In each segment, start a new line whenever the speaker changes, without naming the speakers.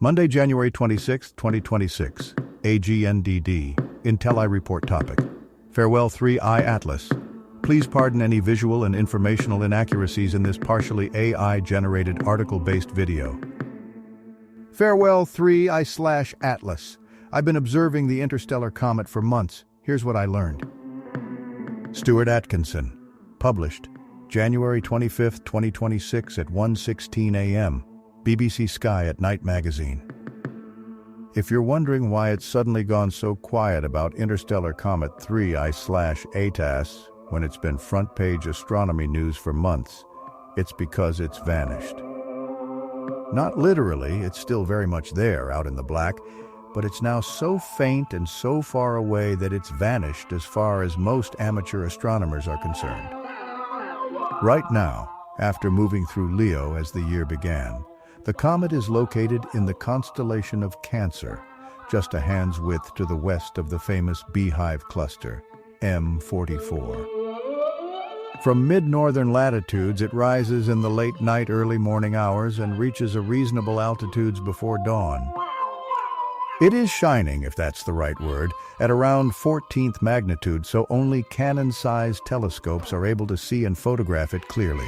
Monday, January 26, 2026. AGNDD. intelliReport topic. Farewell 3I Atlas. Please pardon any visual and informational inaccuracies in this partially AI-generated article-based video. Farewell 3I/Atlas. I've been observing the interstellar comet for months. Here's what I learned. Stuart Atkinson. Published January 25, 2026 at 1:16 a.m. BBC Sky at Night Magazine. If you're wondering why it's suddenly gone so quiet about interstellar comet 3I/ATAS when it's been front-page astronomy news for months, it's because it's vanished. Not literally, it's still very much there out in the black, but it's now so faint and so far away that it's vanished as far as most amateur astronomers are concerned. Right now, after moving through Leo as the year began, the comet is located in the constellation of Cancer, just a hand's width to the west of the famous Beehive cluster, M44. From mid-northern latitudes, it rises in the late night, early morning hours and reaches a reasonable altitudes before dawn. It is shining, if that's the right word, at around 14th magnitude, so only Canon-sized telescopes are able to see and photograph it clearly.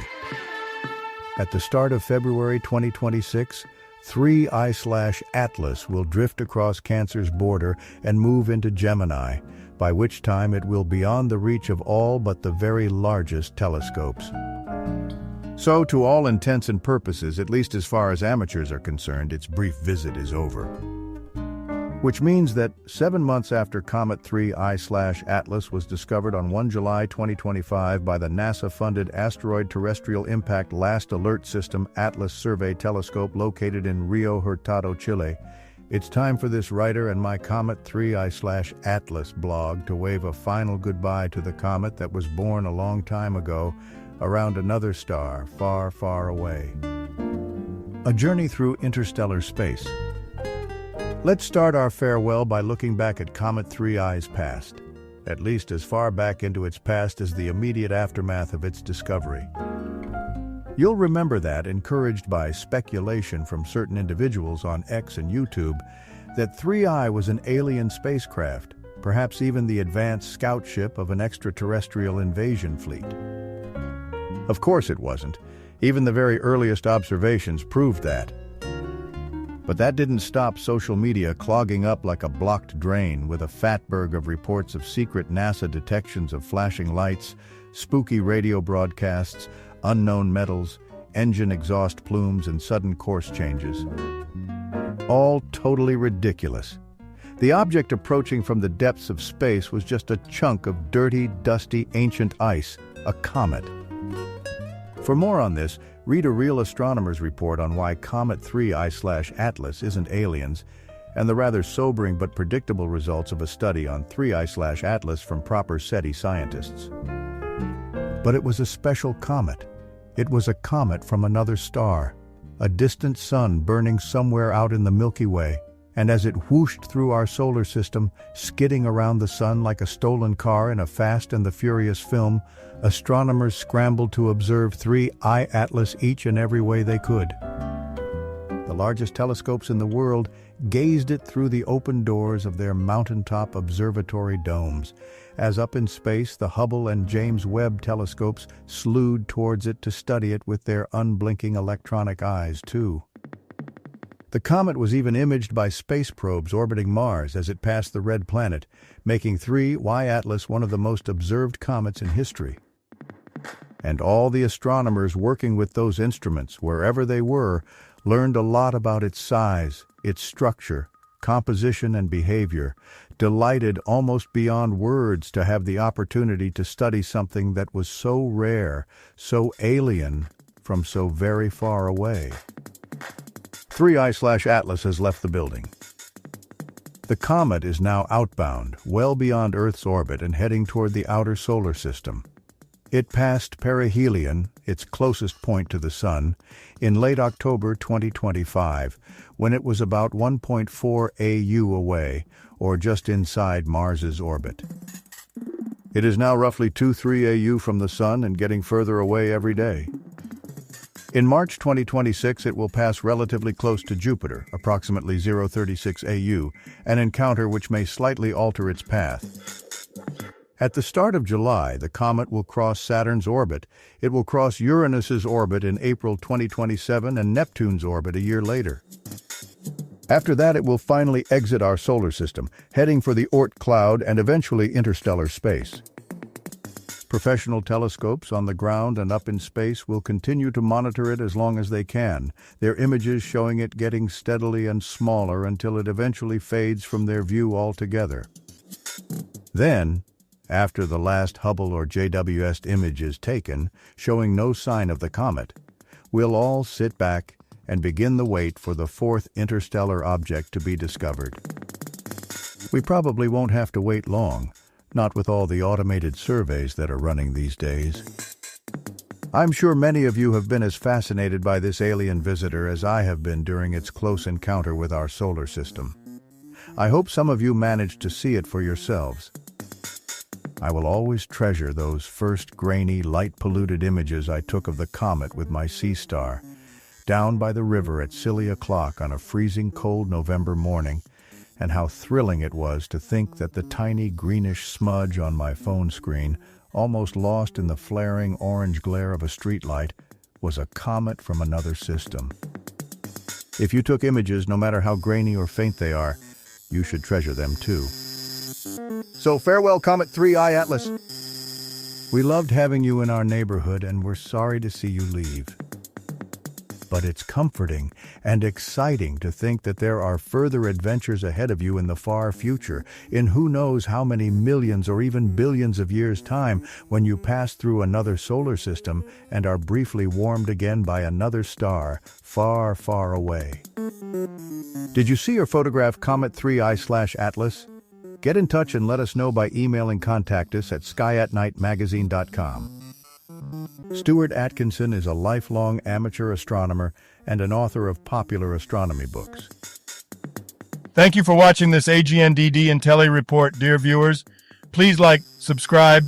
At the start of February 2026, 3I/Atlas will drift across Cancer's border and move into Gemini, by which time it will be beyond the reach of all but the very largest telescopes. So, to all intents and purposes, at least as far as amateurs are concerned, its brief visit is over. Which means that 7 months after Comet 3I/Atlas was discovered on 1 July 2025 by the NASA-funded Asteroid Terrestrial Impact Last Alert System Atlas Survey Telescope located in Rio Hurtado, Chile, it's time for this writer and my Comet 3I/Atlas blog to wave a final goodbye to the comet that was born a long time ago around another star far, far away. A journey through interstellar space. Let's start our farewell by looking back at Comet 3I's past, at least as far back into its past as the immediate aftermath of its discovery. You'll remember that, encouraged by speculation from certain individuals on X and YouTube, that 3I was an alien spacecraft, perhaps even the advanced scout ship of an extraterrestrial invasion fleet. Of course it wasn't. Even the very earliest observations proved that. But that didn't stop social media clogging up like a blocked drain with a fatberg of reports of secret NASA detections of flashing lights, spooky radio broadcasts, unknown metals, engine exhaust plumes, and sudden course changes. All totally ridiculous. The object approaching from the depths of space was just a chunk of dirty, dusty, ancient ice, a comet. For more on this, read a Real Astronomer's report on why Comet 3I/Atlas isn't aliens, and the rather sobering but predictable results of a study on 3I/Atlas from proper SETI scientists. But it was a special comet. It was a comet from another star, a distant sun burning somewhere out in the Milky Way, and as it whooshed through our solar system, skidding around the sun like a stolen car in a Fast and the Furious film, astronomers scrambled to observe 3I/Atlas each and every way they could. The largest telescopes in the world gazed it through the open doors of their mountaintop observatory domes, as up in space the Hubble and James Webb telescopes slewed towards it to study it with their unblinking electronic eyes, too. The comet was even imaged by space probes orbiting Mars as it passed the red planet, making 3I/Atlas one of the most observed comets in history. And all the astronomers working with those instruments, wherever they were, learned a lot about its size, its structure, composition, and behavior, delighted almost beyond words to have the opportunity to study something that was so rare, so alien, from so very far away. 3I/Atlas has left the building. The comet is now outbound, well beyond Earth's orbit and heading toward the outer solar system. It passed perihelion, its closest point to the Sun, in late October 2025, when it was about 1.4 AU away, or just inside Mars's orbit. It is now roughly 2-3 AU from the Sun and getting further away every day. In March 2026, it will pass relatively close to Jupiter, approximately 036 AU, an encounter which may slightly alter its path. At the start of July, the comet will cross Saturn's orbit. It will cross Uranus's orbit in April 2027 and Neptune's orbit a year later. After that, it will finally exit our solar system, heading for the Oort cloud and eventually interstellar space. Professional telescopes on the ground and up in space will continue to monitor it as long as they can, their images showing it getting steadily and smaller until it eventually fades from their view altogether. Then, after the last Hubble or JWST image is taken, showing no sign of the comet, we'll all sit back and begin the wait for the fourth interstellar object to be discovered. We probably won't have to wait long, not with all the automated surveys that are running these days. I'm sure many of you have been as fascinated by this alien visitor as I have been during its close encounter with our solar system. I hope some of you managed to see it for yourselves. I will always treasure those first grainy, light-polluted images I took of the comet with my sea star, down by the river at silly o'clock on a freezing cold November morning, and how thrilling it was to think that the tiny greenish smudge on my phone screen, almost lost in the flaring orange glare of a streetlight, was a comet from another system. If you took images, no matter how grainy or faint they are, you should treasure them too. So farewell, Comet 3I Atlas. We loved having you in our neighborhood and we're sorry to see you leave. But it's comforting and exciting to think that there are further adventures ahead of you in the far future, in who knows how many millions or even billions of years' time, when you pass through another solar system and are briefly warmed again by another star far, far away. Did you see or photograph Comet 3I/Atlas? Get in touch and let us know by emailing contact us at skyatnightmagazine.com. Stuart Atkinson is a lifelong amateur astronomer and an author of popular astronomy books.
Thank you for watching this AGNDD intelliReport, dear viewers. Please like, subscribe,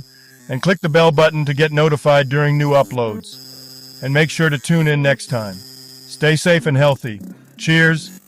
and click the bell button to get notified during new uploads. And make sure to tune in next time. Stay safe and healthy. Cheers.